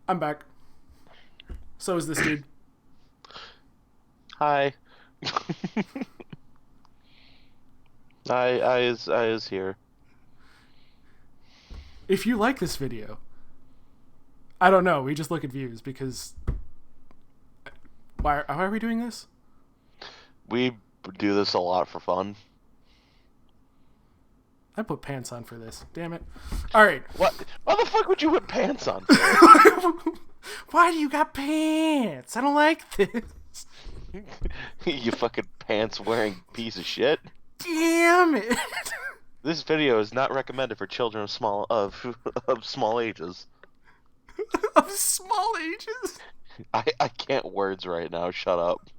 I'm back. So is this dude. Hi. I is here. If you like this video, I don't know. We just look at views because why are we doing this? We do this a lot for fun. I put pants on for this. Damn it. All right. What? Why the fuck would you put pants on? Why do you got pants? I don't like this. You fucking pants wearing piece of shit. Damn it. This video is not recommended for children of small ages. Of small ages. I can't words right now. Shut up.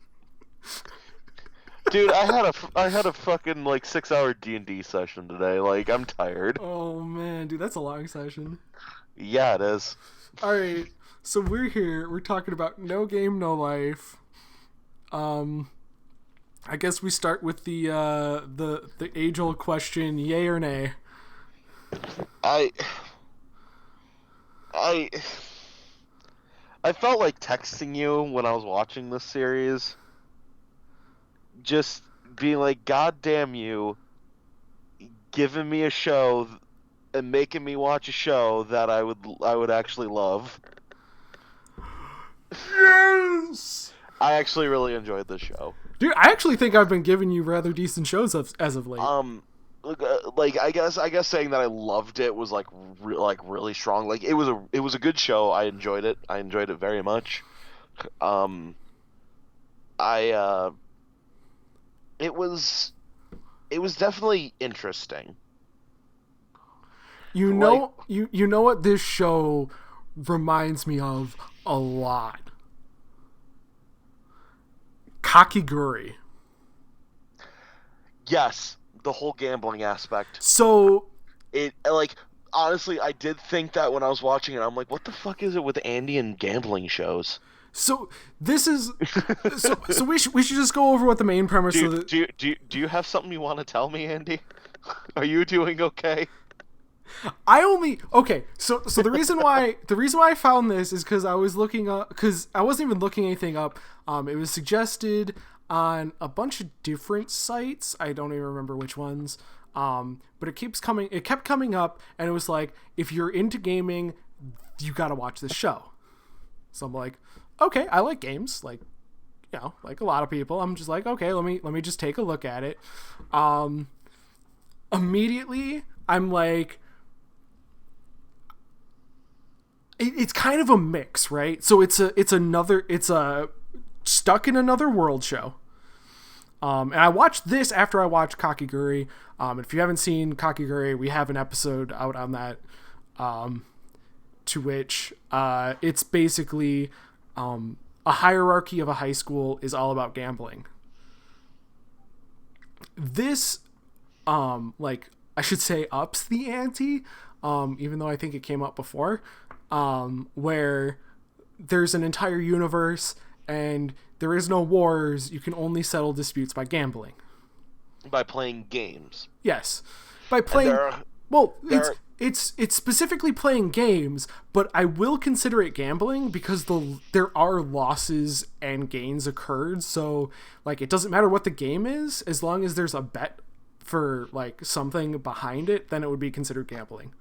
Dude, I had a fucking like 6-hour D&D session today. Like, I'm tired. Oh man, dude, that's a long session. Yeah, it is. All right. So we're here. We're talking about No Game No Life. I guess we start with the age-old question: yay or nay? I I I felt like texting you when I was watching this series. Just being like, God damn you, giving me a show and making me watch a show that I would actually love. Yes, I actually really enjoyed this show. dude. I actually think I've been giving you rather decent shows as of late. Like I guess saying that I loved it was like really strong. Like it was a good show. I enjoyed it. I enjoyed it very much. Um, I it was definitely interesting. You Like, know, you know what this show reminds me of a lot. Kakiguri. yes, the whole gambling aspect. So It like honestly, I did think that when I was watching it. I'm like, what the fuck is it with Andy and gambling shows? So this is so we should just go over what the main premise Do of you, the. do you have something you want to tell me, Andy? Are you doing okay? I only okay. So the reason why I found this is because I was looking up because I wasn't even looking anything up. It was suggested on a bunch of different sites. I don't even remember which ones. But it keeps coming. It kept coming up, and it was like, if you're into gaming, you gotta watch this show. So I'm like, okay, I like games, like, like a lot of people. I'm just like, okay, let me just take a look at it. Immediately, I'm like, it's kind of a mix, right? So it's a stuck in another world show. And I watched this after I watched Kakiguri. If you haven't seen Kakiguri, we have an episode out on that. To which it's basically a hierarchy of a high school is all about gambling. This, like, I should say, ups the ante, even though I think it came up before, where there's an entire universe and there is no wars. You can only settle disputes by gambling. By playing games. Yes, by And playing. Well, it's specifically playing games, but I will consider it gambling because there are losses and gains occurred. So like, it doesn't matter what the game is, as long as there's a bet for like something behind it, then it would be considered gambling.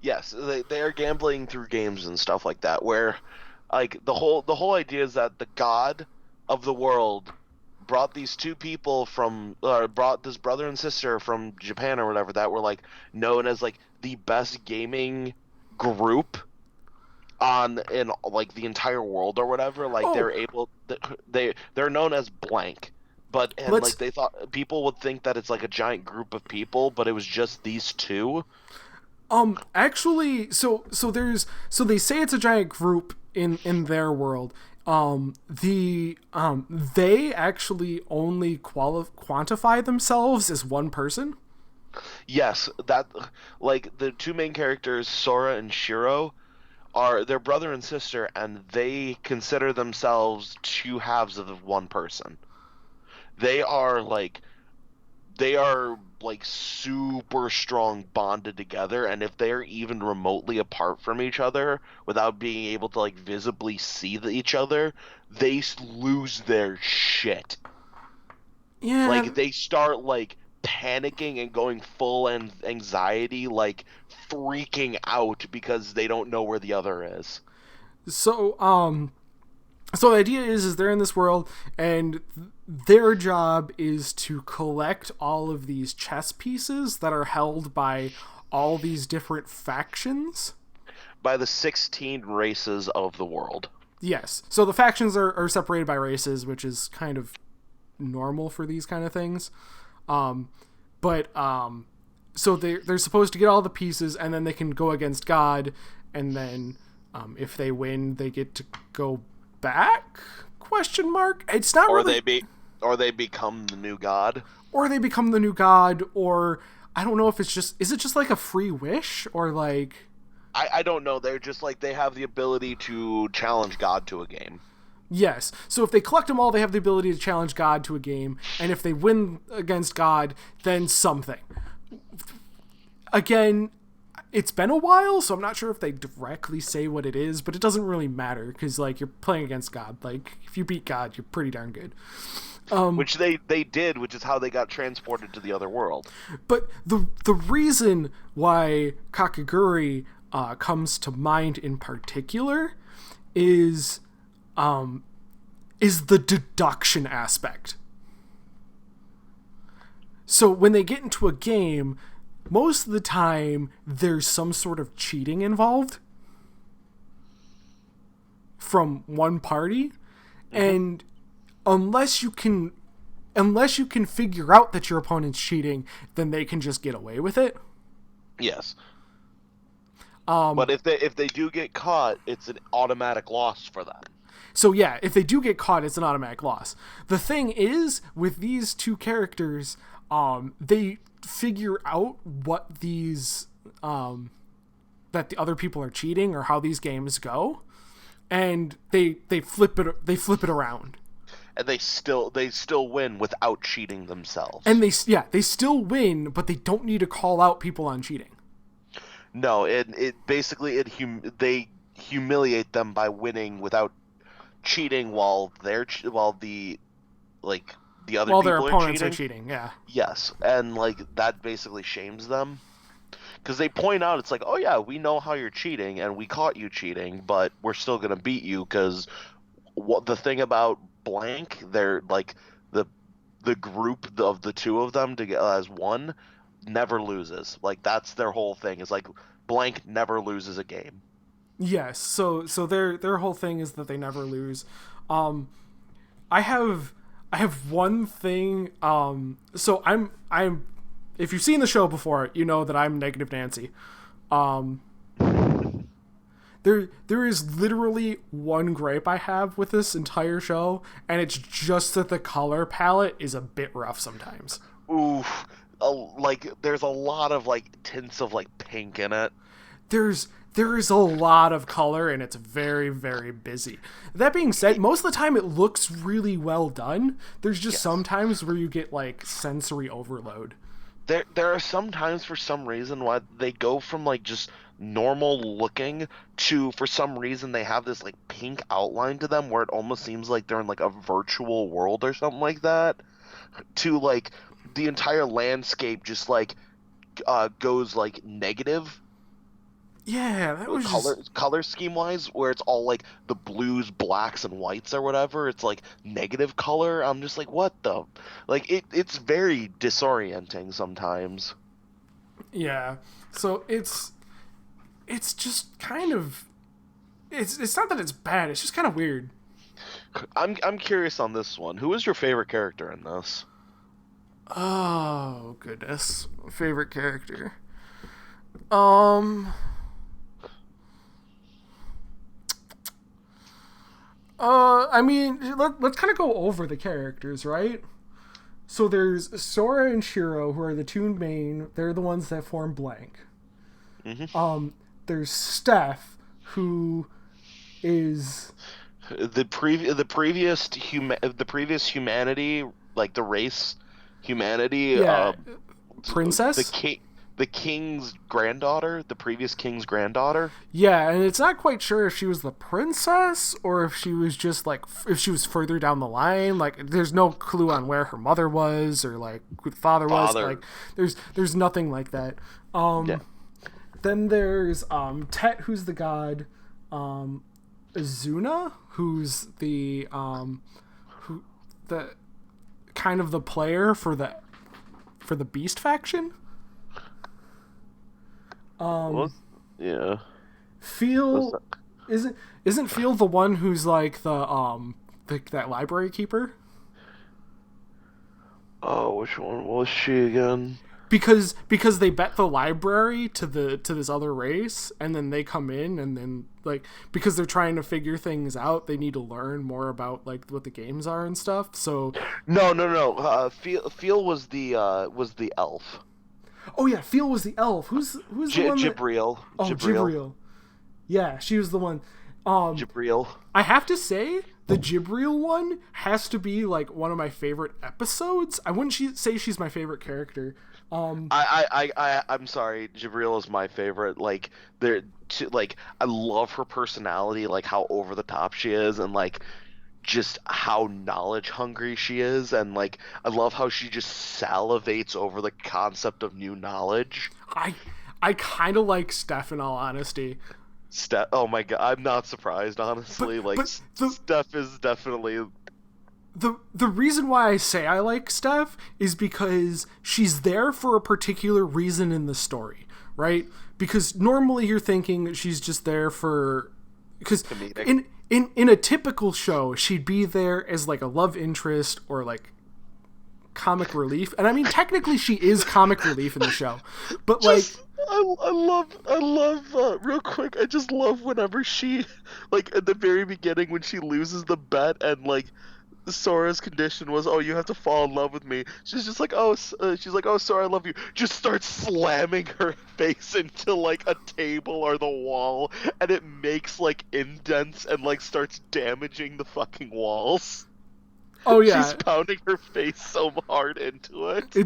Yes, they are gambling through games and stuff like that. Where, like the whole idea is that the god of the world brought these two people brought this brother and sister from Japan or whatever that were like known as like the best gaming group in like the entire world or whatever. Like Oh, they're known as blank. But and let's like they thought people would think that it's like a giant group of people, but it was just these two. actually, so they say it's a giant group in their world. They actually only quantify themselves as one person. Yes, that like the two main characters, Sora and Shiro, are their brother and sister, and they consider themselves two halves of one person. They are like they are like super strong bonded together, and if they're even remotely apart from each other without being able to like visibly see each other, they lose their shit. Yeah. Like they start like panicking and going full anxiety, like freaking out because they don't know where the other is. So the idea is they're in this world, and their job is to collect all of these chess pieces that are held by all these different factions. By the 16 races of the world. Yes. So the factions are separated by races, which is kind of normal for these kind of things. So they're supposed to get all the pieces, and then they can go against God, and then if they win, they get to go back? Question mark. It's not really. Or they become the new god. Or they become the new god, or I don't know if it's just. Is it just like a free wish, or like? I don't know. They're just like they have the ability to challenge God to a game. Yes. So if they collect them all, they have the ability to challenge God to a game, and if they win against God, then something. Again, it's been a while, so I'm not sure if they directly say what it is, but it doesn't really matter because like you're playing against God. Like if you beat God, you're pretty darn good. Which they did, which is how they got transported to the other world. But the reason why Kakaguri comes to mind in particular is the deduction aspect. So when they get into a game, most of the time there's some sort of cheating involved from one party, and unless you can figure out that your opponent's cheating, then they can just get away with it. Yes. But if they do get caught, it's an automatic loss for them. So yeah, if they do get caught, it's an automatic loss. The thing is, with these two characters, they figure out what these that the other people are cheating or how these games go, and they flip it around. And they still win without cheating themselves. And they still win, but they don't need to call out people on cheating. No, it basically they humiliate them by winning without cheating while the other while people their opponents are are cheating. Yeah. Yes, and like that basically shames them because they point out it's like, oh yeah, we know how you're cheating and we caught you cheating, but we're still gonna beat you because what the thing about blank, they're like the group of the two of them together as one never loses. Like that's their whole thing. Is like blank never loses a game. Yes. So their whole thing is that they never lose. I have one thing. So I'm if you've seen the show before, you know that I'm Negative Nancy. There is literally one gripe I have with this entire show, and it's just that the color palette is a bit rough sometimes. Oof. Like there's a lot of like tints of like pink in it. There is a lot of color, and it's very, very busy. That being said, most of the time it looks really well done. There's just some times where you get like sensory overload. There are some times for some reason why they go from like just normal looking to for some reason they have this like pink outline to them where it almost seems like they're in like a virtual world or something like that, to like the entire landscape just like goes like negative. Yeah, that was color scheme wise, where it's all like the blues, blacks, and whites or whatever. It's like negative color. I'm just like, what the? Like it's very disorienting sometimes. Yeah. So it's just kind of it's not that it's bad. It's just kind of weird. I'm curious on this one. Who is your favorite character in this? Oh goodness, favorite character. I mean, let's kind of go over the characters, right? So there's Sora and Shiro, who are the two main. They're the ones that form blank. Mm-hmm. There's Steph, who is the previous humanity, like the race humanity. Yeah. princess. The king's granddaughter, the previous king's granddaughter. Yeah, and it's not quite sure if she was the princess or if she was just like if she was further down the line. Like, there's no clue on where her mother was or like who the father was. Like, there's nothing like that. Yeah. Then there's Tet, who's the god. Azuna, who's the kind of the player for the Beast faction. Yeah. Feel isn't Feel the one who's like that library keeper? Oh, which one was she again? Because they bet the library to this other race, and then they come in, and then like because they're trying to figure things out, they need to learn more about like what the games are and stuff. So No. Feel was the elf. oh yeah, Feel was the elf. Who's the one? Jibril. Oh, Jibril. Yeah, she was the one. Jibril. I have to say, the Jibril one has to be like one of my favorite episodes. I wouldn't say she's my favorite character. I'm sorry, Jibril is my favorite. Like I love her personality, like how over the top she is, and like just how knowledge hungry she is, and like I love how she just salivates over the concept of new knowledge. I kind of like Steph, in all honesty. Oh my god, I'm not surprised, honestly. Steph is definitely the reason why I say I like Steph is because she's there for a particular reason in the story, right? Because normally you're thinking she's just there for because in a typical show she'd be there as like a love interest or like comic relief, and I mean technically she is comic relief in the show, but like I love real quick, I just love whenever she, like at the very beginning when she loses the bet and like Sora's condition was, oh, you have to fall in love with me. She's just like, oh, Sora, I love you. Just starts slamming her face into like a table or the wall, and it makes like indents and like starts damaging the fucking walls. Oh yeah, she's pounding her face so hard into it.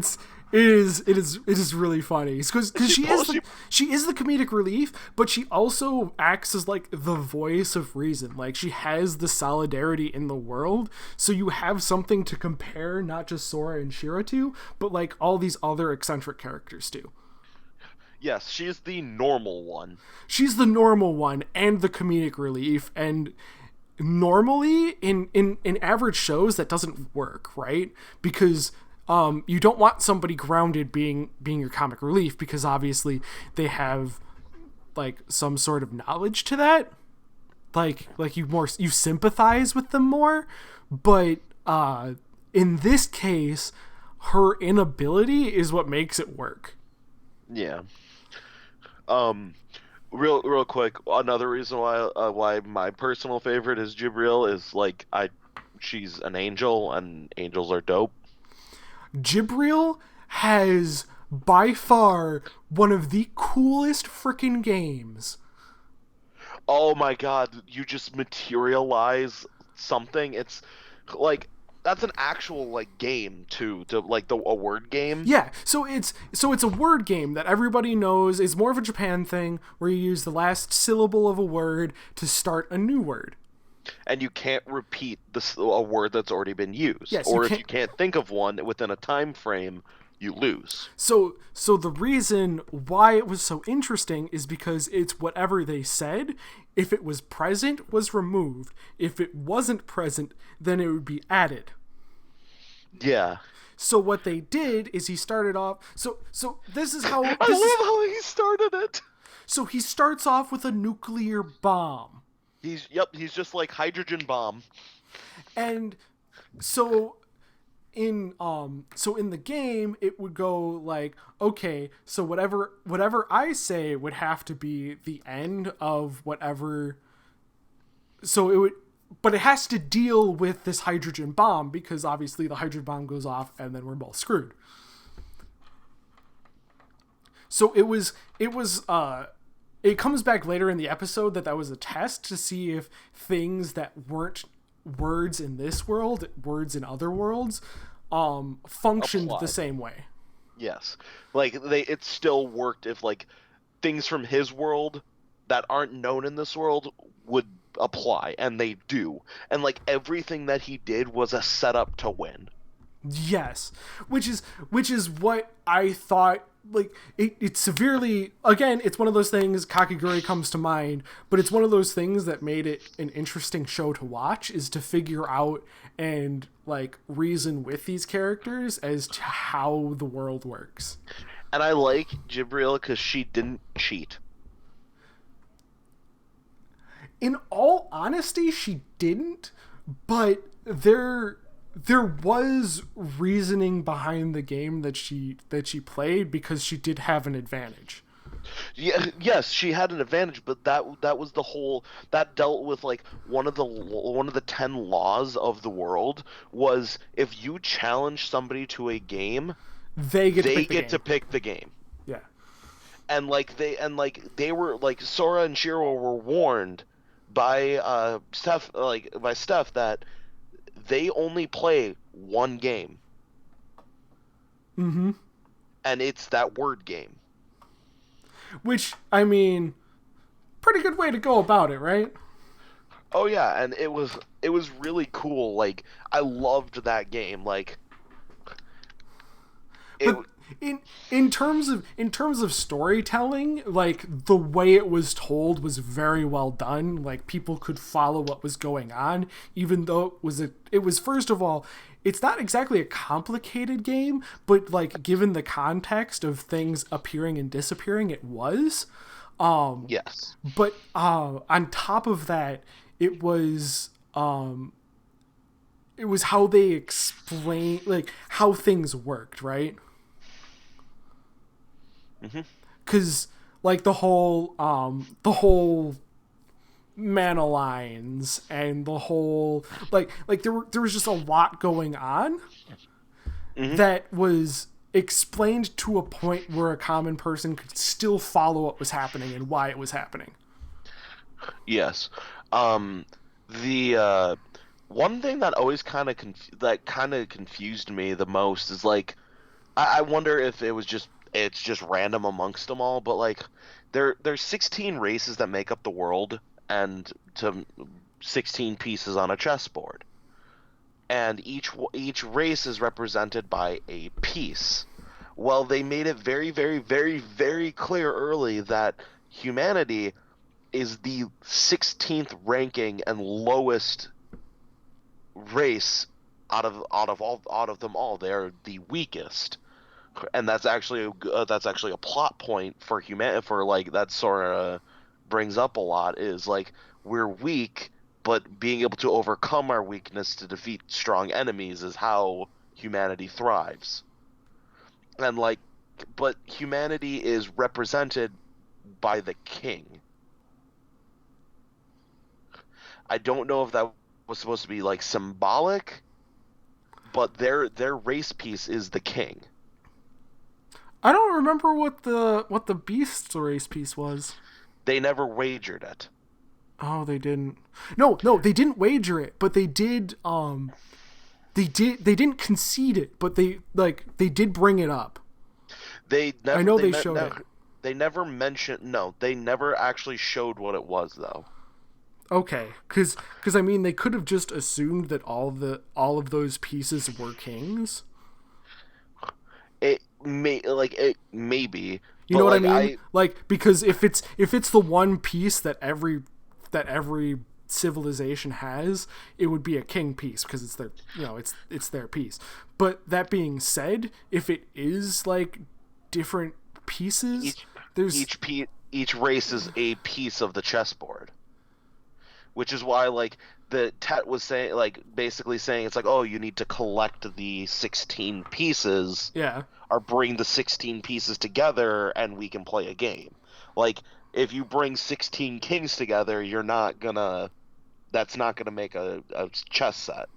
It is really funny because she is the comedic relief, but she also acts as like the voice of reason. Like, she has the solidarity in the world, so you have something to compare not just Sora and Shira to, but like all these other eccentric characters to. Yes, she's the normal one. She's the normal one and the comedic relief, and normally in average shows that doesn't work, right? Because you don't want somebody grounded being your comic relief, because obviously they have like some sort of knowledge to that, like you sympathize with them more. But in this case, her inability is what makes it work. Yeah. Real quick, another reason why my personal favorite is Jibril is like she's an angel, and angels are dope. Jibril has by far one of the coolest freaking games. Oh my god, you just materialize something. It's like that's an actual like game too, to like a word game. Yeah, so it's a word game that everybody knows is more of a Japan thing, where you use the last syllable of a word to start a new word. And you can't repeat a word that's already been used. Yes, or if you can't think of one within a time frame, you lose. So the reason why it was so interesting is because it's whatever they said. If it was present, was removed. If it wasn't present, then it would be added. Yeah. So what they did is he started off. So this is how. I love how he started it. So he starts off with a nuclear bomb. He's just like hydrogen bomb. And so in the game it would go like, okay, so whatever I say would have to be the end of whatever. So it would, but it has to deal with this hydrogen bomb, because obviously the hydrogen bomb goes off and then we're both screwed. So it comes back later in the episode that was a test to see if things that weren't words in this world, words in other worlds, functioned the same way. Yes. Like it still worked if like things from his world that aren't known in this world would apply, and they do. And like everything that he did was a setup to win. Yes, which is what I thought. Like it severely, again, it's one of those things. Kakiguri comes to mind, but it's one of those things that made it an interesting show to watch, is to figure out and like reason with these characters as to how the world works. And I like Jibril because she didn't cheat. In all honesty, she didn't, but there was reasoning behind the game that she played, because she did have an advantage. Yeah, yes, she had an advantage, but that was the whole, that dealt with like one of the 10 laws of the world was if you challenge somebody to a game, They get to pick the game. Yeah. And they were like Sora and Shiro were warned by Steph that they only play one game. Mm-hmm. And it's that word game. Which, I mean, pretty good way to go about it, right? Oh yeah, and it was really cool. Like I loved that game. Like but in terms of storytelling, like the way it was told was very well done. Like people could follow what was going on, even though it was first of all, it's not exactly a complicated game, but like given the context of things appearing and disappearing, it was. Yes. But on top of that, it was how they explain, like how things worked, right? Because like the whole mana lines and the whole like there was just a lot going on that was explained to a point where a common person could still follow what was happening and why it was happening. Yes. The one thing that always kind of confused me the most is like I wonder if it's just random amongst them all, but like there's 16 races that make up the world, and to 16 pieces on a chessboard, and each race is represented by a piece. Well, they made it very, very, very, very clear early that humanity is the 16th ranking and lowest race out of them all. They're the weakest. And that's actually a plot point for like that Sora brings up a lot, is like we're weak, but being able to overcome our weakness to defeat strong enemies is how humanity thrives. And like, but humanity is represented by the king. I don't know if that was supposed to be like symbolic, but their race piece is the king. I don't remember what the Beast's race piece was. They never wagered it. Oh, they didn't. No, they didn't wager it, but they did. They didn't concede it, but they did bring it up. They never. I know they showed it. They never mentioned. No, they never actually showed what it was, though. Okay, because I mean, they could have just assumed that all of those pieces were kings. It maybe. You know what I mean? Like, because if it's the one piece that every civilization has, it would be a king piece because it's their, it's their piece. But that being said, if it is like different pieces, each race is a piece of the chessboard, which is why like the Tet was saying, like basically saying it's like, oh, you need to collect the 16 pieces, or bring the 16 pieces together, and we can play a game. Like if you bring 16 kings together, that's not gonna make a chess set.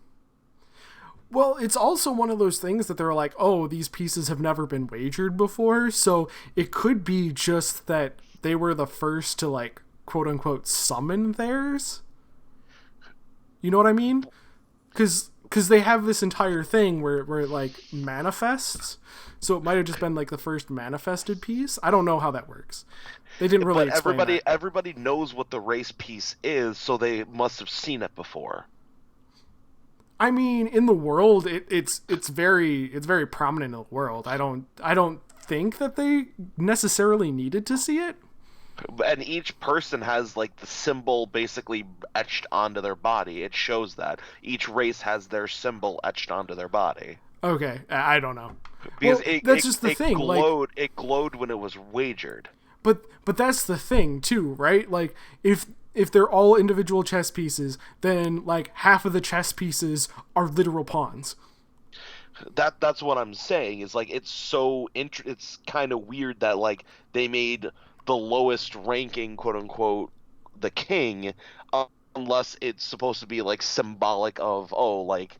Well, it's also one of those things that they're like, oh, these pieces have never been wagered before, so it could be just that they were the first to like quote unquote summon theirs. You know what I mean? Because because they have this entire thing where it like manifests, so it might have just been like the first manifested piece. I don't know how that works. They didn't really explain that. Everybody knows what the race piece is, so they must have seen it before. I mean, in the world, it's very prominent in the world. I don't think that they necessarily needed to see it. And each person has like the symbol basically etched onto their body. It shows that each race has their symbol etched onto their body. Okay, I don't know. Because that's just the thing. It glowed when it was wagered. But that's the thing too, right? Like if they're all individual chess pieces, then like half of the chess pieces are literal pawns. That's what I'm saying. Is like it's kind of weird that like they made the lowest ranking, quote unquote, the king, unless it's supposed to be like symbolic of like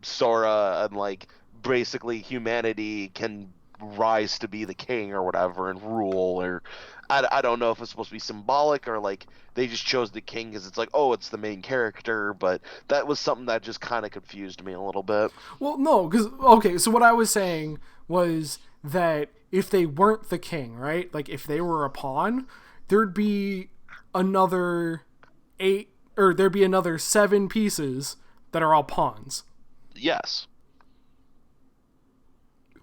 Sora and like basically humanity can rise to be the king or whatever and rule, or I don't know if it's supposed to be symbolic or like they just chose the king because it's like, oh, it's the main character. But that was something that just kind of confused me a little bit. Well, no, because okay, so what I was saying was that if they weren't the king, right, like if they were a pawn, there'd be another 7 pieces that are all pawns. Yes.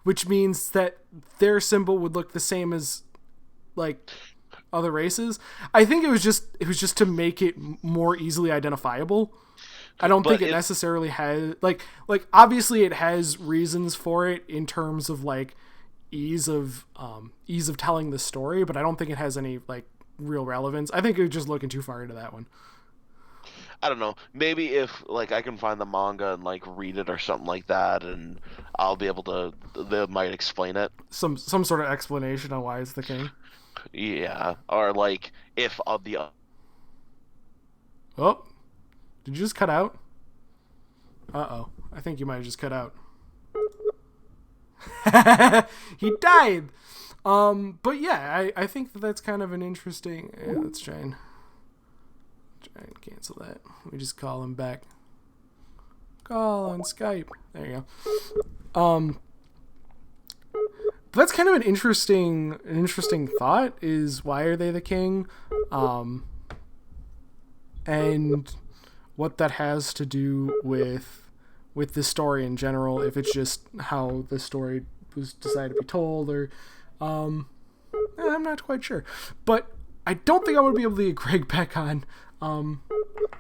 Which means that their symbol would look the same as like other races. I think it was just to make it more easily identifiable. I don't think it necessarily has like obviously it has reasons for it in terms of like ease of telling the story, but I don't think it has any like real relevance. I think you're just looking too far into that one. I don't know. Maybe if like I can find the manga and like read it or something like that, and I'll be able to. They might explain it. Some sort of explanation on why it's the king. Yeah, or like if the. Oh, did you just cut out? Uh-oh, I think you might have just cut out. He died. But yeah, I think that's kind of an interesting. Yeah, let's try and cancel that. We just call him back. Call on Skype. There you go. That's kind of an interesting thought. Is why are they the king? And what that has to do with the story in general. If it's just how the story was decided to be told, or I'm not quite sure. But I don't think I'm gonna be able to get Greg back on.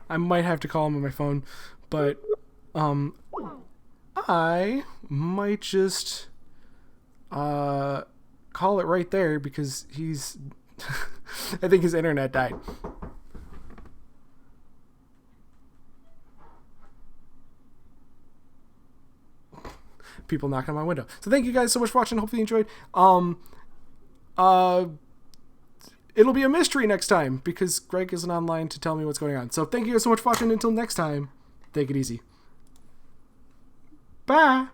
I might have to call him on my phone, but I might just call it right there because he's I think his internet died. People knocking on my window. So thank you guys so much for watching. Hopefully you enjoyed. It'll be a mystery next time because Greg isn't online to tell me what's going on. So thank you guys so much for watching. Until next time, take it easy. Bye.